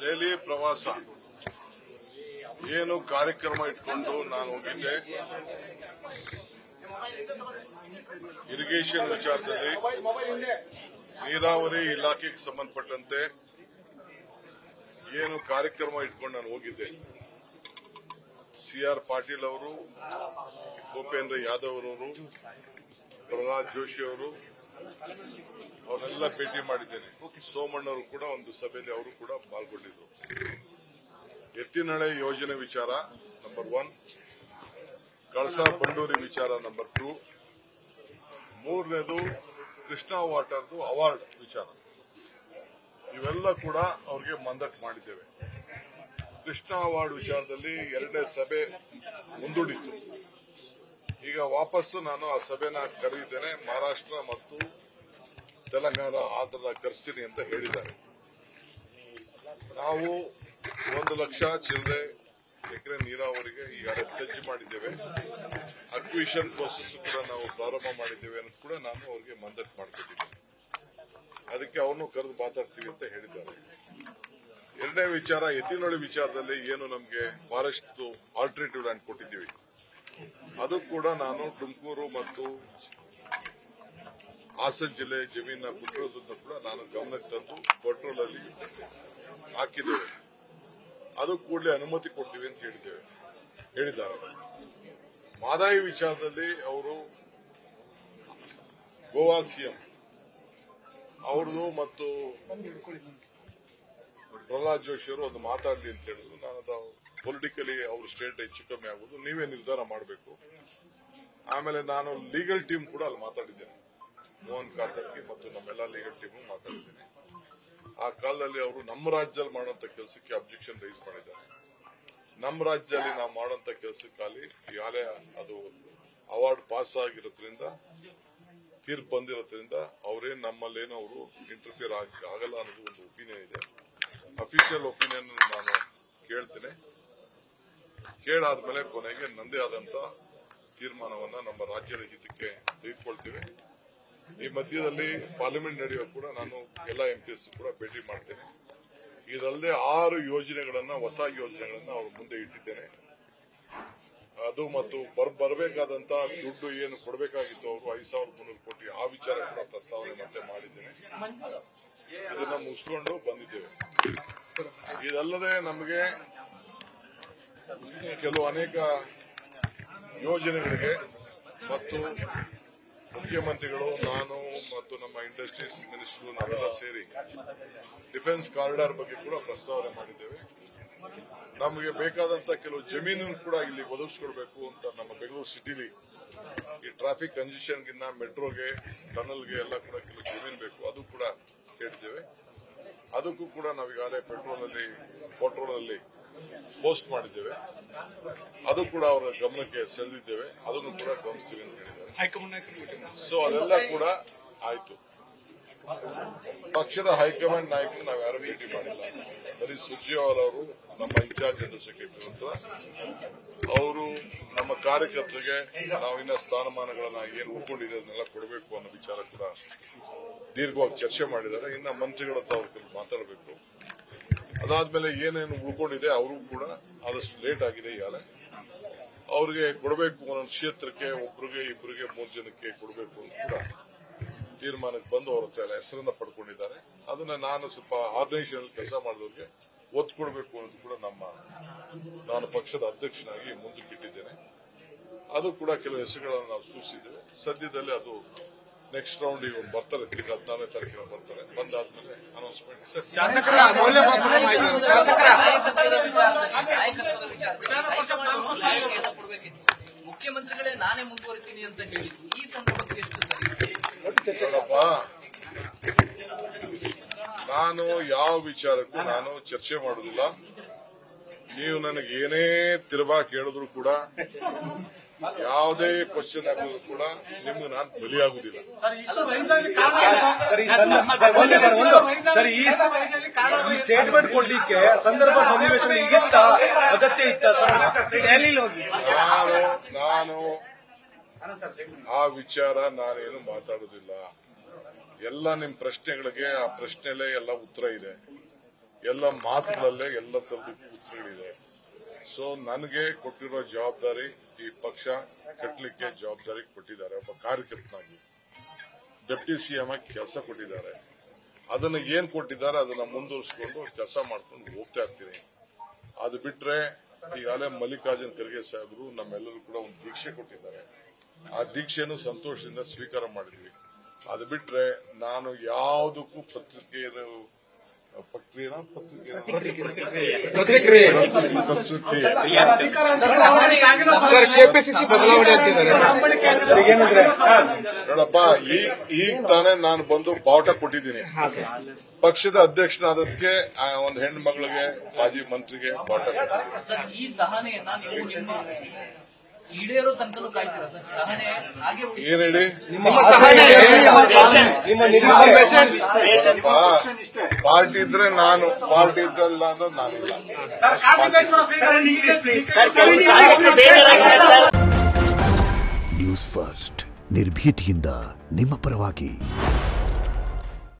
ದೆಹಲಿ ಪ್ರವಾಸ ಏನು ಕಾರ್ಯಕ್ರಮ ಇಟ್ಕೊಂಡು ನಾನು ಹೋಗಿದ್ದೆ. ಇರಿಗೇಷನ್ ವಿಚಾರದಲ್ಲಿ ನೀರಾವರಿ ಇಲಾಖೆಗೆ ಸಂಬಂಧಪಟ್ಟಂತೆ ಏನು ಕಾರ್ಯಕ್ರಮ ಇಟ್ಕೊಂಡು ನಾನು ಹೋಗಿದ್ದೆ. CR ಪಾಟೀಲ್ ಅವರು, ಭೂಪೇಂದ್ರ ಯಾದವ್ ಅವರು, ಪ್ರಹ್ಲಾದ್ ಜೋಶಿ ಅವರು ಅವರೆಲ್ಲ ಭೇಟಿ ಮಾಡಿದ್ದೇನೆ. ಸೋಮಣ್ಣವರು ಕೂಡ ಒಂದು ಸಭೆಯಲ್ಲಿ ಅವರು ಕೂಡ ಪಾಲ್ಗೊಂಡಿದ್ರು. ಎತ್ತಿನಹೊಳೆ ಯೋಜನೆ ವಿಚಾರ ನಂಬರ್ 1, ಕಳಸಾ ಬಂಡೂರಿ ವಿಚಾರ ನಂಬರ್ 2, ಮೂರನೇದು ಕೃಷ್ಣಾ ವಾಟರ್ದು ಅವಾರ್ಡ್ ವಿಚಾರ. ಇವೆಲ್ಲ ಕೂಡ ಅವ್ರಿಗೆ ಮಂದಟ್ ಮಾಡಿದ್ದೇವೆ. ಕೃಷ್ಣಾ ಅವಾರ್ಡ್ ವಿಚಾರದಲ್ಲಿ 2ನೇ ಸಭೆ ಮುಂದೂಡಿತ್ತು. ಈಗ ವಾಪಸ್ಸು ನಾನು ಆ ಸಭೆನ ಕರೆದಿದ್ದೇನೆ. ಮಹಾರಾಷ್ಟ್ರ ಮತ್ತು ತೆಲಂಗಾಣ ಆಂಧ್ರ ಕರೆಸ್ತೀನಿ ಅಂತ ಹೇಳಿದ್ದಾರೆ. ನಾವು 1 ಲಕ್ಷ ಚಿಲ್ಲರೆ ಎಕರೆ ನೀರಾವರಿಗೆ ಈಗಾಗಲೇ ಸಜ್ಜು ಮಾಡಿದ್ದೇವೆ. ಅಕ್ವಿಷನ್ ಪ್ರೋಸೆಸ್ ಕೂಡ ನಾವು ಪ್ರಾರಂಭ ಮಾಡಿದ್ದೇವೆ ಅಂತ ಕೂಡ ನಾನು ಅವರಿಗೆ ಮಂದಟ್ ಮಾಡಿಕೊಟ್ಟಿದ್ದೇನೆ. ಅದಕ್ಕೆ ಅವನು ಕರೆದು ಮಾತಾಡ್ತೀವಿ ಅಂತ ಹೇಳಿದ್ದಾರೆ. 2ನೇ ವಿಚಾರ, ಎತ್ತಿನಹೊಳೆ ವಿಚಾರದಲ್ಲಿ ಏನು ನಮಗೆ ಫಾರೆಸ್ಟ್ ಆಲ್ಟರ್ನೇಟಿವ್ ಲ್ಯಾಂಡ್ ಕೊಟ್ಟಿದ್ದೀವಿ, ಅದು ಕೂಡ ನಾನು ತುಮಕೂರು ಮತ್ತು ಹಾಸನ ಜಿಲ್ಲೆ ಜಮೀನ ಬಿಟ್ಟಿರೋದನ್ನು ಕೂಡ ನಾನು ಗಮನಕ್ಕೆ ತಂದು ಪೆಟ್ರೋಲ್ ಅಲ್ಲಿ ಹಾಕಿದ್ದೇವೆ. ಅದು ಕೂಡಲೇ ಅನುಮತಿ ಕೊಡ್ತೀವಿ ಅಂತ ಹೇಳಿದ್ದಾರೆ. ಮಾದಾಯಿ ವಿಚಾರದಲ್ಲಿ ಅವರು ಗೋವಾ ಸಿಎಂ ಅವ್ರದ್ದು ಮತ್ತು ಪ್ರಹ್ಲಾದ್ ಜೋಶಿ ಅವರು ಒಂದು ಮಾತಾಡಲಿ ಅಂತ ಹೇಳಿದ್ರು. ನಾನು ಅದು ಪೊಲಿಟಿಕಲಿ ಅವ್ರ ಸ್ಟೇಟ್ ಹೆಚ್ಚು ಕಮ್ಮಿ ಆಗುವುದು, ನೀವೇ ನಿರ್ಧಾರ ಮಾಡಬೇಕು. ಆಮೇಲೆ ನಾನು ಲೀಗಲ್ ಟೀಮ್ ಕೂಡ ಅಲ್ಲಿ ಮಾತಾಡಿದ್ದೇನೆ. ಮೋಹನ್ ಕಾರ್ಕರ್ಕಿ ಮತ್ತು ನಮ್ಮೆಲ್ಲ ಲೀಗಲ್ ಟೀಮ್ ಮಾತಾಡಿದ್ದೇನೆ. ಆ ಕಾಲದಲ್ಲಿ ಅವರು ನಮ್ಮ ರಾಜ್ಯದಲ್ಲಿ ಮಾಡುವಂತ ಕೆಲಸಕ್ಕೆ ಅಬ್ಜೆಕ್ಷನ್ ರೈಸ್ ಮಾಡಿದ್ದಾರೆ. ನಮ್ಮ ರಾಜ್ಯದಲ್ಲಿ ನಾವು ಮಾಡುವಂತ ಕೆಲಸಕ್ಕಾಗಿ ಈಗಾಗಲೇ ಅದು ಅವಾರ್ಡ್ ಪಾಸ್ ಆಗಿರೋದ್ರಿಂದ, ತೀರ್ಪು ಬಂದಿರೋದ್ರಿಂದ ಅವರೇನು ನಮ್ಮಲ್ಲೇನೋ ಅವರು ಇಂಟರ್ಫಿಯರ್ ಆಗಲ್ಲ ಅನ್ನೋದು ಒಂದು ಒಪಿನಿಯನ್ ಇದೆ. ಅಫಿಷಿಯಲ್ ಒಪಿನಿಯನ್ ನಾನು ಕೇಳ್ತೇನೆ. ಕೇಳಾದ್ಮೇಲೆ ಕೊನೆಗೆ ನಂದೇ ಆದಂತ ತೀರ್ಮಾನವನ್ನ ನಮ್ಮ ರಾಜ್ಯದ ಹಿತಕ್ಕೆ ತೆಗೆದುಕೊಳ್ತೇವೆ. ಈ ಮಧ್ಯದಲ್ಲಿ ಪಾರ್ಲಿಮೆಂಟ್ ನಡೆಯುವ ಕೂಡ ನಾನು ಎಲ್ಲ MPs ಕೂಡ ಭೇಟಿ ಮಾಡ್ತೇನೆ. ಇದಲ್ಲದೆ 6 ಯೋಜನೆಗಳನ್ನ, ಹೊಸ ಯೋಜನೆಗಳನ್ನ ಅವ್ರ ಮುಂದೆ ಇಟ್ಟಿದ್ದೇನೆ. ಅದು ಮತ್ತು ಬರಬೇಕಾದಂತ ದುಡ್ಡು ಏನು ಕೊಡಬೇಕಾಗಿತ್ತು ಅವರು 5,300 ಕೋಟಿ, ಆ ವಿಚಾರ ಕೂಡ ಪ್ರಸ್ತಾವನೆ ಮತ್ತೆ ಮಾಡಿದ್ದೇನೆ. ಇದನ್ನ ಮುಗಿಸ್ಕೊಂಡು ಬಂದಿದ್ದೇವೆ. ಇದಲ್ಲದೆ ನಮಗೆ ಕೆಲವು ಅನೇಕ ಯೋಜನೆಗಳಿಗೆ ಮತ್ತು ಮುಖ್ಯಮಂತ್ರಿಗಳು, ನಾನು ಮತ್ತು ನಮ್ಮ ಇಂಡಸ್ಟ್ರೀಸ್ ಮಿನಿಸ್ಟರ್ ನಾವೆಲ್ಲ ಸೇರಿ ಡಿಫೆನ್ಸ್ ಕಾರಿಡಾರ್ ಬಗ್ಗೆ ಕೂಡ ಪ್ರಸ್ತಾವನೆ ಮಾಡಿದ್ದೇವೆ. ನಮಗೆ ಬೇಕಾದಂತ ಕೆಲವು ಜಮೀನನ್ನು ಕೂಡ ಇಲ್ಲಿ ಒದಗಿಸ್ಕೊಡ್ಬೇಕು ಅಂತ. ನಮ್ಮ ಬೆಂಗಳೂರು ಸಿಟಿಲಿ ಈ ಟ್ರಾಫಿಕ್ ಕಂಜೆಷನ್ಗಿನ್ನ ಮೆಟ್ರೋಗೆ, ಟನಲ್ಗೆ ಎಲ್ಲ ಕೂಡ ಕೆಲವು ಜಮೀನು ಬೇಕು, ಅದು ಕೂಡ ಕೇಳಿದ್ದೇವೆ. ಅದಕ್ಕೂ ಕೂಡ ನಾವೀಗಾಗಲೇ ಪೆಟ್ರೋಲ್ ಅಲ್ಲಿ ಪೋಸ್ಟ್ ಮಾಡಿದ್ದೇವೆ. ಅದು ಕೂಡ ಅವರ ಗಮನಕ್ಕೆ ಸೆಳೆದಿದ್ದೇವೆ. ಅದನ್ನು ಕೂಡ ಗಮನಿಸ್ತೀವಿ ಅಂತ ಹೇಳಿದ್ದಾರೆ. ಸೊ ಅದೆಲ್ಲ ಕೂಡ ಆಯ್ತು. ಪಕ್ಷದ ಹೈಕಮಾಂಡ್ ನಾಯಕರು ನಾವು ಯಾರು ಭೇಟಿ ಮಾಡಿಲ್ಲ. ಬರೀ ಸುರ್ಜೇವಾಲ ಅವರು, ನಮ್ಮ ಇನ್ಚಾರ್ಜ್ ಜನರಲ್ ಸೆಕ್ರೆಟರಿ ಅಂತ, ಅವರು ನಮ್ಮ ಕಾರ್ಯಕರ್ತರಿಗೆ ನಾವು ಇನ್ನ ಸ್ಥಾನಮಾನಗಳನ್ನ ಏನು ಒಪ್ಕೊಂಡಿದೆ ಅದನ್ನೆಲ್ಲ ಕೊಡಬೇಕು ಅನ್ನೋ ವಿಚಾರ ಕೂಡ ದೀರ್ಘವಾಗಿ ಚರ್ಚೆ ಮಾಡಿದ್ದಾರೆ. ಇನ್ನ ಮಂತ್ರಿಗಳ ಹತ್ರ ಅವ್ರ ಮಾತಾಡಬೇಕು. ಅದಾದ್ಮೇಲೆ ಏನೇನು ಉಳ್ಕೊಂಡಿದೆ ಅವರು ಕೂಡ ಆದಷ್ಟು ಲೇಟ್ ಆಗಿದೆ. ಈಗಾಗಲೇ ಅವ್ರಿಗೆ ಕೊಡಬೇಕು, ಒಂದೊಂದು ಕ್ಷೇತ್ರಕ್ಕೆ ಒಬ್ಬರಿಗೆ, ಇಬ್ಬರಿಗೆ, 3 ಜನಕ್ಕೆ ಕೊಡಬೇಕು ಅಂತ ಕೂಡ ತೀರ್ಮಾನಕ್ಕೆ ಬಂದು ಅವ್ರ ಹತ್ರ ಎಲ್ಲ ಹೆಸರನ್ನ ಪಡ್ಕೊಂಡಿದ್ದಾರೆ. ಅದನ್ನ ನಾನು ಸ್ವಲ್ಪ ಆರ್ಗನೈಸೇಷನ್ ಕೆಲಸ ಮಾಡಿದವ್ರಿಗೆ ಒತ್ತು ಕೊಡಬೇಕು ಅನ್ನೋದು ಕೂಡ ನಾನು ಪಕ್ಷದ ಅಧ್ಯಕ್ಷನಾಗಿ ಮುಂದಕ್ಕಿಟ್ಟಿದ್ದೇನೆ. ಅದು ಕೂಡ ಕೆಲವು ಹೆಸರುಗಳನ್ನು ನಾವು ಸೂಚಿಸಿದ್ದೇವೆ. ಸದ್ಯದಲ್ಲಿ ಅದು ನೆಕ್ಸ್ಟ್ ರೌಂಡ್ ಇವರು ಬರ್ತಾರೆ, 14ನೇ ತಾರೀಕಿನ ಬರ್ತಾರೆ. ಬಂದಾದ್ಮೇಲೆ ಅನೌನ್ಸ್ಮೆಂಟ್. ಮುಖ್ಯಮಂತ್ರಿಗಳೇ ನಾನೇ ಮುಂದುವರಿತೀನಿ ಅಂತ ಹೇಳಿದ್ದು ಈ ಸಂದರ್ಭದಲ್ಲಿ ಎಷ್ಟು ಸರಿ? ನೋಡಪ್ಪ, ನಾನು ಯಾವ ವಿಚಾರಕ್ಕೂ ನಾನು ಚರ್ಚೆ ಮಾಡುದಿಲ್ಲ. ನೀವು ನನಗೆ ಏನೇ ತಿರುವಾಗಿ ಹೇಳಿದ್ರು ಕೂಡ, ಯಾವುದೇ ಕ್ವಶನ್ ಹಾಕಿದ್ರು ಕೂಡ ನಿಮ್ಗೆ ನಾನು ಬಲಿಯಾಗುದಿಲ್ಲ. ಈ ಸ್ಟೇಟ್ಮೆಂಟ್ ಕೊಡ್ಲಿಕ್ಕೆ ಸಂದರ್ಭ ಸನ್ನಿವೇಶ ಇತ್ತ, ಅಗತ್ಯ ಇತ್ತ? ನಾನು ಆ ವಿಚಾರ ನಾನೇನು ಮಾತಾಡುದಿಲ್ಲ. ಎಲ್ಲ ನಿಮ್ ಪ್ರಶ್ನೆಗಳಿಗೆ ಆ ಪ್ರಶ್ನೆಲೇ ಎಲ್ಲ ಉತ್ತರ ಇದೆ. ಎಲ್ಲ ಮಾತುಗಳಲ್ಲೇ ಎಲ್ಲ ತರದ ಉತ್ತರಗಳಿದೆ. ಸೊ ನನಗೆ ಕೊಟ್ಟಿರೋ ಜವಾಬ್ದಾರಿ ಈ ಪಕ್ಷ ಕಟ್ಟಲಿಕ್ಕೆ ಜವಾಬ್ದಾರಿ ಕೊಟ್ಟಿದ್ದಾರೆ. ಒಬ್ಬ ಕಾರ್ಯಕರ್ತನಾಗಿ ಡೆಪ್ಟಿ ಸಿಎಂ ಆಗಿ ಕೆಲಸ ಕೊಟ್ಟಿದ್ದಾರೆ. ಅದನ್ನ ಏನ್ ಕೊಟ್ಟಿದ್ದಾರೆ ಅದನ್ನ ಮುಂದುವರಿಸಿಕೊಂಡು ಕೆಲಸ ಮಾಡ್ಕೊಂಡು ಹೋಗ್ತಾ ಇರ್ತೀನಿ. ಅದು ಬಿಟ್ರೆ ಈಗಾಗಲೇ ಮಲ್ಲಿಕಾರ್ಜುನ್ ಖರ್ಗೆ ಸಾಹೇಬರು ನಮ್ಮೆಲ್ಲರೂ ಕೂಡ ಒಂದು ದೀಕ್ಷೆ ಕೊಟ್ಟಿದ್ದಾರೆ. ಆ ದೀಕ್ಷೆಯನ್ನು ಸಂತೋಷದಿಂದ ಸ್ವೀಕಾರ ಮಾಡಿದ್ವಿ. ಅದು ಬಿಟ್ರೆ ನಾನು ಯಾವುದಕ್ಕೂ ಕೆಪಿಸಿಸಿ ಬದಲಾವಣೆ ನೋಡಪ್ಪ, ಈಗ ತಾನೇ ನಾನು ಬಂದು ಬಾವುಟ ಕೊಟ್ಟಿದ್ದೀನಿ. ಪಕ್ಷದ ಅಧ್ಯಕ್ಷನಾದಕ್ಕೆ ಒಂದು ಹೆಣ್ಣು ಮಗಳಿಗೆ ಮಾಜಿ ಮಂತ್ರಿಗೆ ಬಾವುಟ ಕೊಟ್ಟಿದ್ದೀನಿ. ಸರ್, ಈ ಸಹನೆಯನ್ನ ನೀವು ನಿಮ್ಮ ಈಡೇರೋ ತನಕನೂ ಕಾಯ್ತೀರಾ ಸರ್? ಸಹನೆ ಹಾಗೆ ಏನ್ ಹೇಳಿ, ಪಾರ್ಟಿ ಇದ್ರೆ ನಾನು, ಪಾರ್ಟಿ ಇದ್ದಲ್ಲ ಅಂದ್ರೆ ನಾನಿಲ್ಲ. ನ್ಯೂಸ್ ಫಸ್ಟ್ ನಿರ್ಭೀತಿಯಿಂದ ನಿಮ್ಮ ಪರವಾಗಿ.